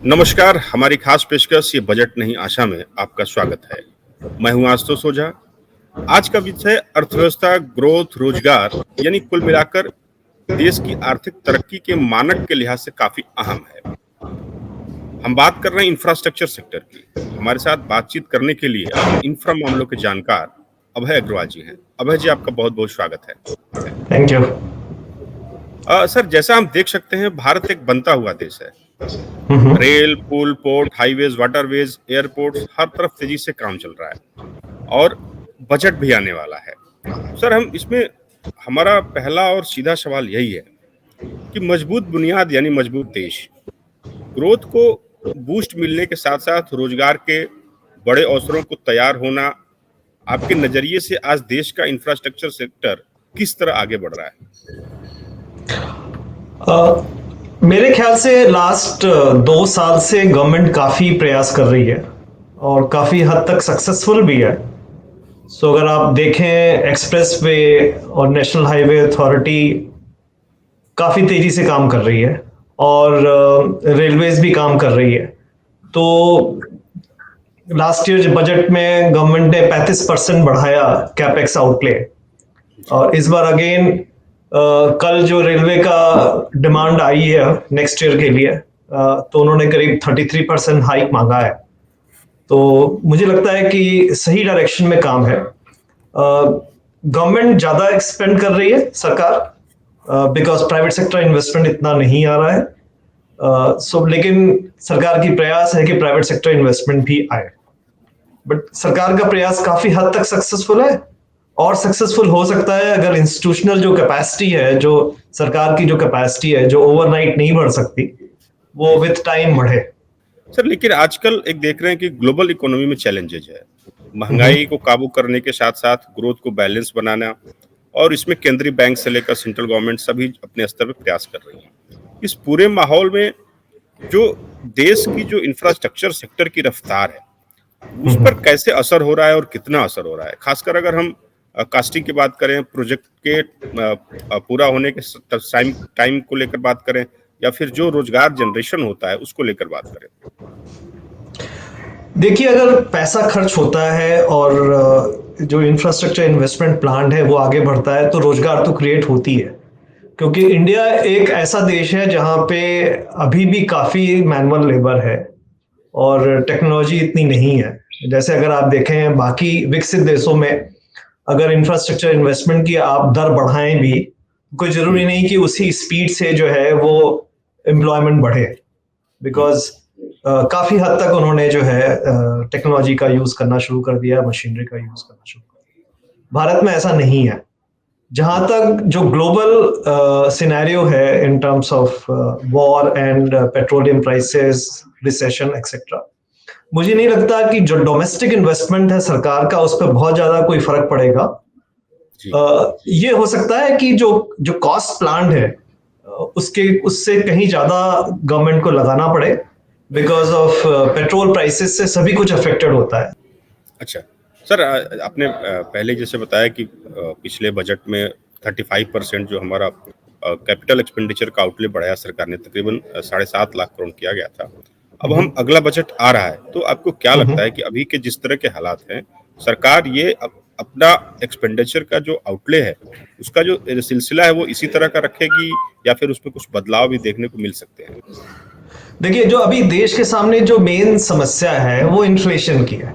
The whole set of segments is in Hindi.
नमस्कार, हमारी खास पेशकश ये बजट नहीं आशा में आपका स्वागत है। मैं हूं आशुतोष ओझा। आज का विषय अर्थव्यवस्था, ग्रोथ, रोजगार यानी कुल मिलाकर देश की आर्थिक तरक्की के मानक के लिहाज से काफी अहम है। हम बात कर रहे हैं इंफ्रास्ट्रक्चर सेक्टर की। हमारे साथ बातचीत करने के लिए आज इंफ्रा मामलों के जानकार अभय अग्रवाल जी हैं। अभय जी, आपका बहुत बहुत स्वागत है। Thank you. सर, जैसा हम देख सकते हैं, भारत एक बनता हुआ देश है। हम्म। रेल, पुल, पोर्ट, हाईवेज, वाटरवेज, एयरपोर्ट्स, हर तरफ तेजी से काम चल रहा है और बजट भी आने वाला है। सर, हम इसमें हमारा पहला और सीधा सवाल यही है कि मजबूत बुनियाद यानी मजबूत देश, ग्रोथ को बूस्ट मिलने के साथ साथ रोजगार के बड़े अवसरों को तैयार होना, आपके नजरिए से आज देश का इंफ्रास्ट्रक्चर सेक्टर किस तरह आगे बढ़ रहा है? मेरे ख्याल से लास्ट 2 साल से गवर्नमेंट काफी प्रयास कर रही है और काफी हद तक सक्सेसफुल भी है। सो अगर आप देखें, एक्सप्रेस वे और नेशनल हाईवे अथॉरिटी काफी तेजी से काम कर रही है और रेलवेज भी काम कर रही है। तो लास्ट ईयर बजट में गवर्नमेंट ने 35% बढ़ाया कैपेक्स आउटले और इस बार अगेन कल जो रेलवे का डिमांड आई है नेक्स्ट ईयर के लिए, तो उन्होंने करीब 33% हाइक मांगा है। तो मुझे लगता है कि सही डायरेक्शन में काम है। गवर्नमेंट ज्यादा एक्सपेंड कर रही है, सरकार, बिकॉज प्राइवेट सेक्टर इन्वेस्टमेंट इतना नहीं आ रहा है। लेकिन सरकार की प्रयास है कि प्राइवेट सेक्टर इन्वेस्टमेंट भी आए, बट सरकार का प्रयास काफी हद तक सक्सेसफुल है और सक्सेसफुल हो सकता है अगर इंस्टीट्यूशनल जो कैपेसिटी है, जो सरकार की जो कैपेसिटी है, जो ओवरनाइट नहीं बढ़ सकती, वो विद टाइम बढ़े। सर, लेकिन आजकल एक देख रहे हैं कि ग्लोबल इकोनॉमी में चैलेंजेज है। महंगाई को काबू करने के साथ साथ ग्रोथ को बैलेंस बनाना, और इसमें केंद्रीय बैंक से लेकर सेंट्रल गवर्नमेंट सभी अपने स्तर पर प्रयास कर रही है। इस पूरे माहौल में जो देश की जो इंफ्रास्ट्रक्चर सेक्टर की रफ्तार है, उस पर कैसे असर हो रहा है और कितना असर हो रहा है? खासकर अगर हम कास्टिंग की बात करें, प्रोजेक्ट के पूरा होने के टाइम को लेकर बात करें, या फिर जो रोजगार जनरेशन होता है उसको लेकर बात करें। देखिए, अगर पैसा खर्च होता है और जो इंफ्रास्ट्रक्चर इन्वेस्टमेंट प्लान है वो आगे बढ़ता है, तो रोजगार तो क्रिएट होती है। क्योंकि इंडिया एक ऐसा देश है जहां पे अभी भी काफी मैनुअल लेबर है और टेक्नोलॉजी इतनी नहीं है। जैसे अगर आप देखें बाकी विकसित देशों में, अगर इंफ्रास्ट्रक्चर इन्वेस्टमेंट की आप दर बढ़ाएं भी, कोई जरूरी नहीं कि उसी स्पीड से जो है वो एम्प्लॉयमेंट बढ़े, बिकॉज काफी हद तक उन्होंने जो है टेक्नोलॉजी का यूज करना शुरू कर दिया, मशीनरी का यूज करना शुरू कर दिया। भारत में ऐसा नहीं है। जहां तक जो ग्लोबल सिनेरियो है in terms of war and petroleum prices, recession etcetera, मुझे नहीं लगता कि जो डोमेस्टिक इन्वेस्टमेंट है सरकार का, उस पर बहुत ज्यादा कोई फर्क पड़ेगा। ये हो सकता है कि जो जो कॉस्ट प्लान है उससे कहीं ज्यादा गवर्नमेंट को लगाना पड़े, बिकॉज ऑफ पेट्रोल प्राइसेस से सभी कुछ अफेक्टेड होता है। अच्छा सर, आपने पहले जैसे बताया कि पिछले बजट में 35% जो हमारा कैपिटल एक्सपेंडिचर का आउटले बढ़ाया सरकार ने, तकरीबन 7.5 लाख करोड़ किया गया था। अब हम अगला बजट आ रहा है, तो आपको क्या लगता है कि अभी के जिस तरह के हालात हैं, सरकार ये अपना एक्सपेंडिचर का जो आउटले है उसका जो सिलसिला है वो इसी तरह का रखेगी, या फिर उसमें कुछ बदलाव भी देखने को मिल सकते हैं? देखिए, जो अभी देश के सामने जो मेन समस्या है वो इन्फ्लेशन की है।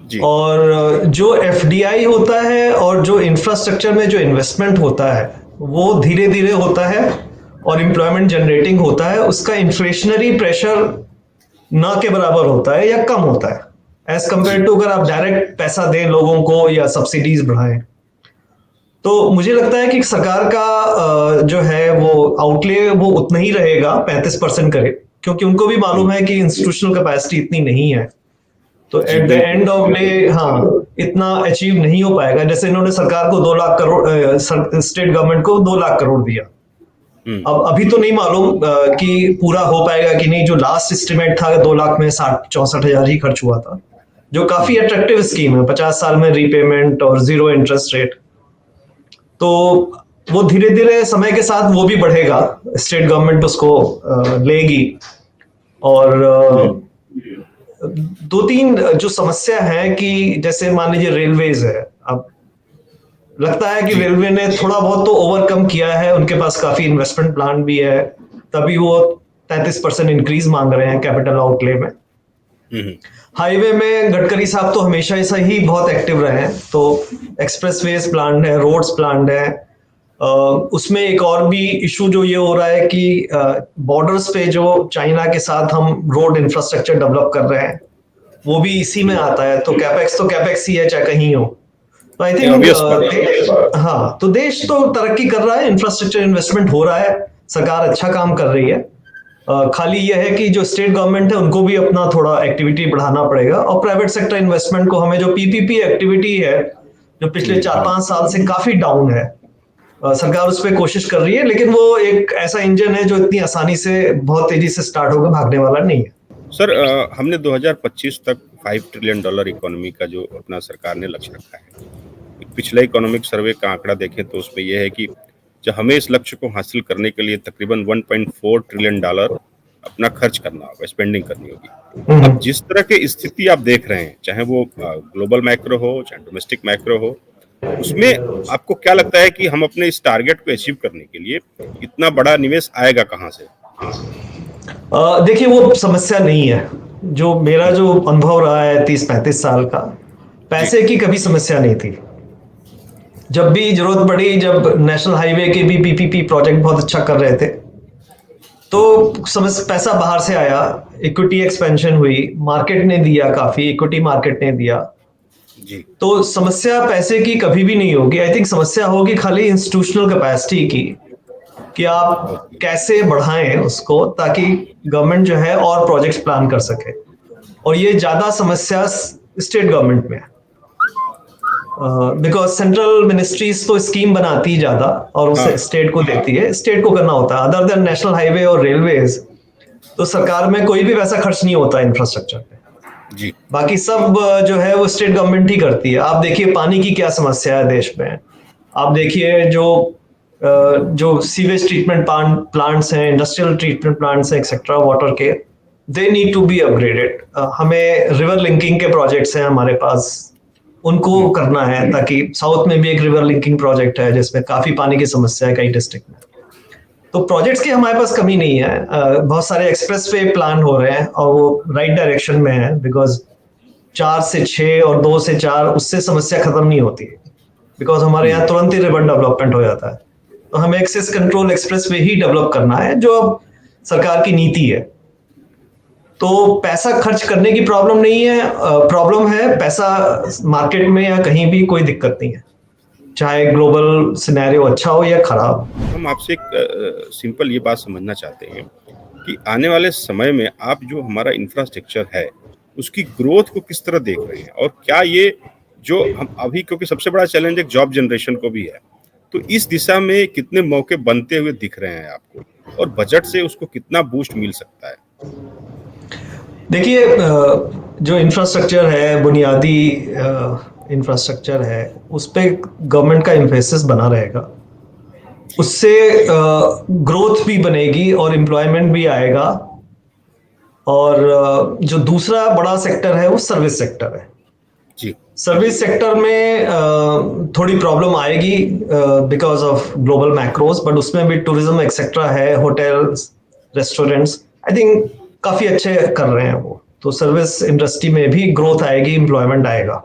जी। और जो एफडीआई होता है और जो इंफ्रास्ट्रक्चर में जो इन्वेस्टमेंट होता है वो धीरे धीरे होता है और एम्प्लॉयमेंट जनरेटिंग होता है। उसका इन्फ्लेशनरी प्रेशर ना के बराबर होता है या कम होता है एज कंपेयर टू अगर आप डायरेक्ट पैसा दें लोगों को या सब्सिडीज बढ़ाएं। तो मुझे लगता है कि सरकार का जो है वो आउटले वो उतना ही रहेगा, 35% करे, क्योंकि उनको भी मालूम है कि इंस्टीट्यूशनल कैपेसिटी इतनी नहीं है। तो at the end of day, हाँ, इतना अचीव नहीं हो पाएगा। जैसे इन्होंने सरकार को 2 लाख करोड़, स्टेट गवर्नमेंट को 2 लाख करोड़ दिया। अब अभी तो नहीं मालूम कि पूरा हो पाएगा कि नहीं। जो लास्ट एस्टिमेट था 2 लाख में 64,000 ही खर्च हुआ था, जो काफी अट्रैक्टिव स्कीम है, 50 साल में रीपेमेंट और 0 इंटरेस्ट रेट। तो वो धीरे धीरे समय के साथ वो भी बढ़ेगा, स्टेट गवर्नमेंट उसको लेगी। और हम्म, दो तीन जो समस्या है कि जैसे मान लीजिए रेलवेज है। अब लगता है कि जी। रेलवे ने थोड़ा बहुत तो ओवरकम किया है, उनके पास काफी इन्वेस्टमेंट प्लान भी है, तभी वो 33% इंक्रीज मांग रहे हैं कैपिटल आउटले में। हम्म, हाईवे में गडकरी साहब तो हमेशा ऐसा ही बहुत एक्टिव रहे हैं, तो एक्सप्रेसवेज प्लान है, रोड्स प्लान है। उसमें एक और भी इशू जो ये हो रहा है कि बॉर्डर्स पे जो चाइना के साथ हम रोड इंफ्रास्ट्रक्चर डेवलप कर रहे हैं, वो भी इसी में आता है। तो कैपेक्स ही है, चाहे कहीं हो। तो आई ये थिंक ऑब्वियस बात है। हाँ, तो देश तो तरक्की कर रहा है, इंफ्रास्ट्रक्चर इन्वेस्टमेंट हो रहा है, सरकार अच्छा काम कर रही है। खाली यह है कि जो स्टेट गवर्नमेंट है उनको भी अपना थोड़ा एक्टिविटी बढ़ाना पड़ेगा, और प्राइवेट सेक्टर इन्वेस्टमेंट को हमें जो पीपीपी एक्टिविटी है जो पिछले 4-5 साल से काफी डाउन है, सरकार उस पर कोशिश कर रही है, लेकिन वो एक ऐसा इंजन है जो इतनी आसानी से बहुत तेजी से स्टार्ट होकर भागने वाला नहीं है। सर, हमने 2025 तक $5 ट्रिलियन इकोनॉमी का जो अपना सरकार ने लक्ष्य रखा है। एक पिछले इकोनॉमिक सर्वे का आंकड़ा देखें तो उसमें यह है कि जो हमें इस लक्ष्य को हासिल करने के लिए तकरीबन $1.4 ट्रिलियन अपना खर्च करना होगा, स्पेंडिंग करनी होगी। अब हम्म। जिस तरह की स्थिति आप देख रहे हैं, चाहे वो ग्लोबल मैक्रो हो, चाहे डोमेस्टिक मैक्रो हो, उसमें आपको क्या लगता है कि हम अपने इस टारगेट को अचीव करने के लिए इतना बड़ा निवेश आएगा कहाँ से? देखिए, वो समस्या नहीं है। जो मेरा जो अनुभव रहा है 30-35 साल का, जी। पैसे की कभी समस्या नहीं थी। जब भी जरूरत पड़ी, जब नेशनल हाईवे के भी पीपीपी प्रोजेक्ट बहुत अच्छा कर रहे थे, तो समझ पैसा बाहर से आया, इक्विटी एक्सपेंशन हुई, मार्केट ने दिया, काफी इक्विटी मार्केट ने दिया। जी। तो समस्या पैसे की कभी भी नहीं होगी। आई थिंक समस्या होगी खाली इंस्टीट्यूशनल कैपेसिटी की, कि आप ओके। कैसे बढ़ाएं उसको, ताकि गवर्नमेंट जो है और प्रोजेक्ट्स प्लान कर सके। और ये ज्यादा समस्या स्टेट गवर्नमेंट में है, बिकॉज सेंट्रल मिनिस्ट्रीज तो स्कीम बनाती ही ज्यादा और उसे हाँ। स्टेट को देती है, स्टेट को करना होता है। अदर देन नेशनल हाईवे और रेलवेज, तो सरकार में कोई भी वैसा खर्च नहीं होता इंफ्रास्ट्रक्चर पे। जी। बाकी सब जो है वो स्टेट गवर्नमेंट ही करती है। आप देखिए पानी की क्या समस्या है देश में। आप देखिए जो सीवेज ट्रीटमेंट प्लांट्स हैं, इंडस्ट्रियल ट्रीटमेंट प्लांट्स हैं, एक्सेट्रा वाटर के, they need to be upgraded. हमें रिवर लिंकिंग के प्रोजेक्ट्स हैं हमारे पास, उनको हम्म, करना है, ताकि साउथ में भी एक रिवर लिंकिंग प्रोजेक्ट है जिसमें काफी पानी की समस्या है कई डिस्ट्रिक्ट में। तो प्रोजेक्ट्स की हमारे पास कमी नहीं है। बहुत सारे एक्सप्रेस वे प्लान हो रहे हैं और वो राइट डायरेक्शन में है, बिकॉज 4 से 6 और 2 से 4 उससे समस्या खत्म नहीं होती, बिकॉज हमारे हम्म। यहाँ तुरंत ही रिवर डेवलपमेंट हो जाता है। तो हमें एक्सेस कंट्रोल एक्सप्रेस वे ही डेवलप करना है, जो अब सरकार की नीति है। तो पैसा खर्च करने की प्रॉब्लम नहीं है, प्रॉब्लम है पैसा मार्केट में या कहीं भी कोई दिक्कत नहीं है, चाहे ग्लोबल सिनेरियो अच्छा हो या खराब। हम आपसे एक सिंपल ये बात समझना चाहते हैं कि आने वाले समय में आप जो हमारा इंफ्रास्ट्रक्चर है, उसकी ग्रोथ को किस तरह देख रहे हैं? और क्या ये जो हम अभी, क्योंकि सबसे बड़ा चैलेंज एक जॉब जनरेशन को भी है, तो इस दिशा में कितने मौके बनते हुए दिख रहे हैं आपको? और बजट से उसको कितना बूस्ट मिल सकता है? देखिए, जो इंफ्रास्ट्रक्चर है, बुनियादी इंफ्रास्ट्रक्चर है, उस पे गवर्नमेंट का इम्फेसिस बना रहेगा। जी। उससे ग्रोथ भी बनेगी और एम्प्लॉयमेंट भी आएगा। और जो दूसरा बड़ा सेक्टर है वो सर्विस सेक्टर है। जी। सर्विस सेक्टर में थोड़ी प्रॉब्लम आएगी because of global macros, but उसमें भी टूरिज्म एक्सेट्रा है, होटल्स, रेस्टोरेंट्स, आई थिंक काफी अच्छे कर रहे हैं वो। तो सर्विस इंडस्ट्री में भी ग्रोथ आएगी, एम्प्लॉयमेंट आएगा।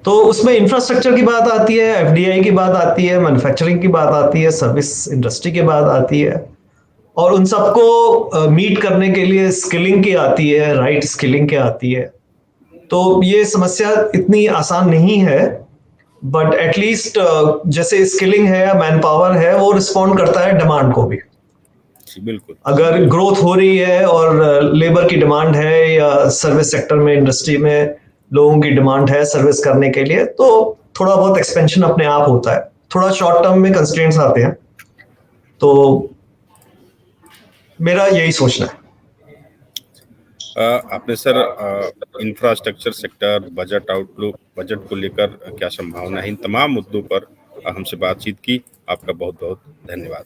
तो उसमें इंफ्रास्ट्रक्चर की बात आती है, एफडीआई की बात आती है, मैन्युफैक्चरिंग की बात आती है, सर्विस इंडस्ट्री की बात आती है। और उन सबको मीट करने के लिए स्किलिंग की आती है, राइट स्किलिंग की आती है। तो ये समस्या इतनी आसान नहीं है, बट एटलीस्ट जैसे स्किलिंग है या मैन पावर है, वो रिस्पॉन्ड करता है डिमांड को भी। जी, बिल्कुल। अगर ग्रोथ हो रही है और लेबर की डिमांड है, या सर्विस सेक्टर में, इंडस्ट्री में लोगों की डिमांड है सर्विस करने के लिए, तो थोड़ा बहुत एक्सपेंशन अपने आप होता है। थोड़ा शॉर्ट टर्म में कंस्ट्रेंट्स आते हैं। तो मेरा यही सोचना है। आपने sir infrastructure sector, budget outlook, budget को लेकर क्या संभावना है, इन तमाम मुद्दों पर हमसे बातचीत की। आपका बहुत बहुत धन्यवाद।